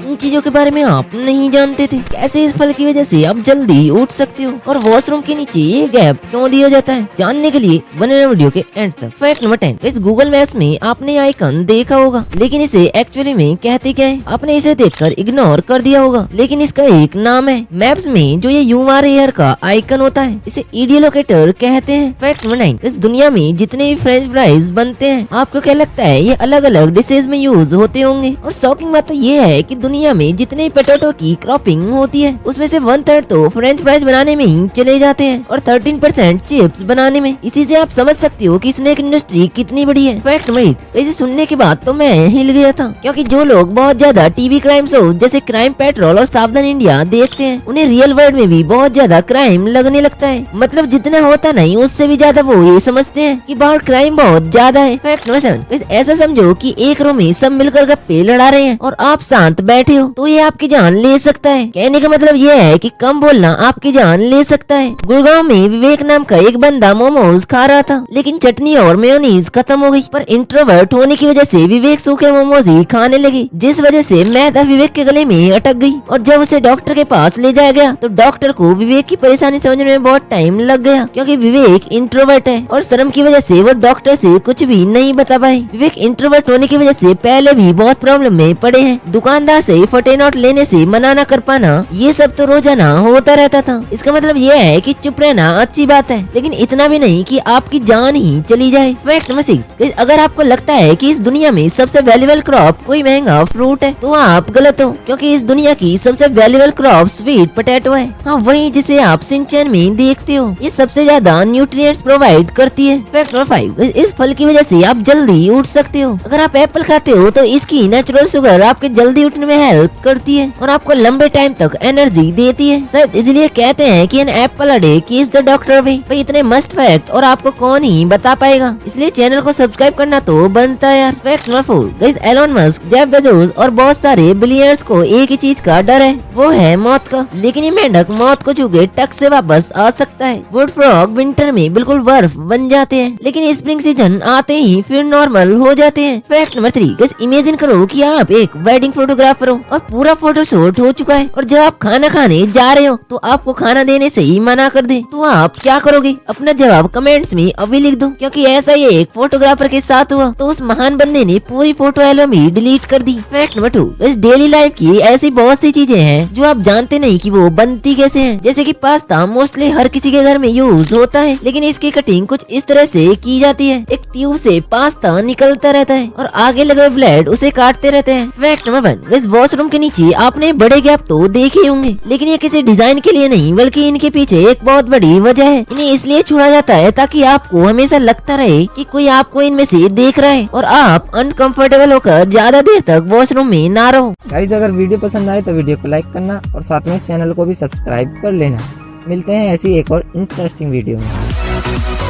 इन चीजों के बारे में आप नहीं जानते थे? कैसे इस फल की वजह से आप जल्दी उठ सकते हो? और वॉशरूम के नीचे ये गैप क्यों दिया जाता है? जानने के लिए बने रहो वीडियो के एंड तक। फैक्ट नंबर 10, इस गूगल मैप्स में आपने आइकन देखा होगा, लेकिन इसे एक्चुअली में कहते क्या है? आपने इसे देखकर इग्नोर कर दिया होगा, लेकिन इसका एक नाम है। मैप्स में जो ये URL का आइकन होता है, इसे ईडी लोकेटर कहते हैं। फैक्ट नंबर 9, इस दुनिया में जितने भी फ्रेंच फ्राइज बनते हैं, आपको क्या लगता है ये अलग अलग डिशेज में यूज होते होंगे? और शॉकिंग बात तो ये है कि दुनिया में जितने पोटैटो की क्रॉपिंग होती है, उसमें से 1/3 तो फ्रेंच फ्राइज बनाने में ही चले जाते हैं और 13% चिप्स बनाने में। इसी से आप समझ सकते हो कि स्नैक इंडस्ट्री कितनी बड़ी है। फैक्ट नंबर 8, इसे सुनने के बाद तो मैं हिल गया था, क्योंकि जो लोग बहुत ज्यादा टीवी क्राइम शो जैसे क्राइम पेट्रोल और सावधान इंडिया देखते हैं, उन्हें रियल वर्ल्ड में भी बहुत ज्यादा क्राइम लगने लगता है। मतलब जितना होता नहीं उससे भी ज्यादा वो ये समझते हैं कि बाहर क्राइम बहुत ज्यादा है। फैक्ट नंबर 7, ऐसा समझो कि एक रूम में सब मिलकर गप्पे लड़ा रहे हैं और आप शांत बैठे हो, तो ये आपकी जान ले सकता है। कहने का मतलब ये है कि कम बोलना आपकी जान ले सकता है। गुड़गांव में विवेक नाम का एक बंदा मोमोज खा रहा था, लेकिन चटनी और मेयोनीज खत्म हो गई। पर इंट्रोवर्ट होने की वजह से विवेक सूखे मोमोज ही खाने लगे, जिस वजह से मैदा विवेक के गले में अटक गई। और जब उसे डॉक्टर के पास ले जाया गया तो डॉक्टर को विवेक की परेशानी समझने में बहुत टाइम लग गया, क्योंकि विवेक इंट्रोवर्ट है और शर्म की वजह से वो डॉक्टर से कुछ भी नहीं बता पाए। विवेक इंट्रोवर्ट होने की वजह से पहले भी बहुत प्रॉब्लम में पड़े हैं। दुकानदार से फटे नोट लेने से मना न कर पाना, ये सब तो रोजाना होता रहता था। इसका मतलब ये है कि चुप रहना अच्छी बात है, लेकिन इतना भी नहीं कि आपकी जान ही चली जाए। फैक्ट नंबर 6, अगर आपको लगता है कि इस दुनिया में सबसे वैल्यूएबल क्रॉप कोई महंगा फ्रूट है, तो आप गलत हो, क्योंकि इस दुनिया की सबसे वैल्यूएबल क्रॉप स्वीट पोटैटो है। हाँ, वही जिसे आप सिंचन में देखते हो। ये सबसे ज्यादा न्यूट्रिएंट्स प्रोवाइड करती है। फैक्ट नंबर 5, इस फल की वजह से आप जल्दी उठ सकते हो। अगर आप एप्पल खाते हो तो इसकी नेचुरल शुगर आपके जल्दी उठने में हेल्प करती है और आपको लंबे टाइम तक एनर्जी देती है। शायद इसलिए कहते हैं कि an apple a day keeps the doctor away. भाई इतने मस्त फैक्ट और आपको कौन ही बता पाएगा, इसलिए चैनल को सब्सक्राइब करना तो बनता है यार। Fact number 4, guys Elon Musk, Jeff Bezos और बहुत सारे बिलियनर्स को एक ही चीज का डर है, वो है मौत का। लेकिन ये मेंढक मौत को छू के टक से वापस आ सकता है। वुड फ्रॉग विंटर में बिल्कुल बर्फ बन जाते हैं, लेकिन स्प्रिंग सीजन आते ही फिर नॉर्मल हो जाते हैं। फैक्ट नंबर 3, गाइस इमेजिन करो कि आप एक वेडिंग फोटोग्राफर हो और पूरा फोटो शूट हो चुका है, और जब आप खाना खाने जा रहे हो तो आपको खाना देने से ही मना कर दे, तो आप क्या करोगे? अपना जवाब कमेंट्स में अभी लिख दो, क्योंकि ऐसा ही एक फोटोग्राफर के साथ हुआ, तो उस महान बंदे ने पूरी फोटो एल्बम ही डिलीट कर दी। फैक्ट नंबर 2, इस डेली लाइफ की ऐसी बहुत सी चीजें हैं जो आप जानते नहीं कि वो बनती कैसे हैं। जैसे कि पास्ता मोस्टली हर किसी के घर में यूज होता है, लेकिन इसकी कटिंग कुछ इस तरह से की जाती है, एक ट्यूब से पास्ता निकलता रहता है और आगे लगे ब्लेड उसे काटते रहते हैं। फैक्ट नंबर 1, इस वॉशरूम के नीचे आपने बड़े गैप तो देखे होंगे, लेकिन ये किसी डिजाइन के लिए नहीं, बल्कि इनके पीछे एक बहुत बड़ी वजह है। इन्हें इसलिए छोड़ा जाता है ताकि आपको हमेशा लगता रहे कि कोई आपको इनमें से देख रहा है और आप अनकंफर्टेबल होकर ज्यादा देर तक वॉशरूम में ना रहो। गाइस अगर वीडियो पसंद आए तो वीडियो को लाइक करना और साथ में चैनल को भी सब्सक्राइब कर लेना। मिलते हैं ऐसी एक और इंटरेस्टिंग वीडियो में।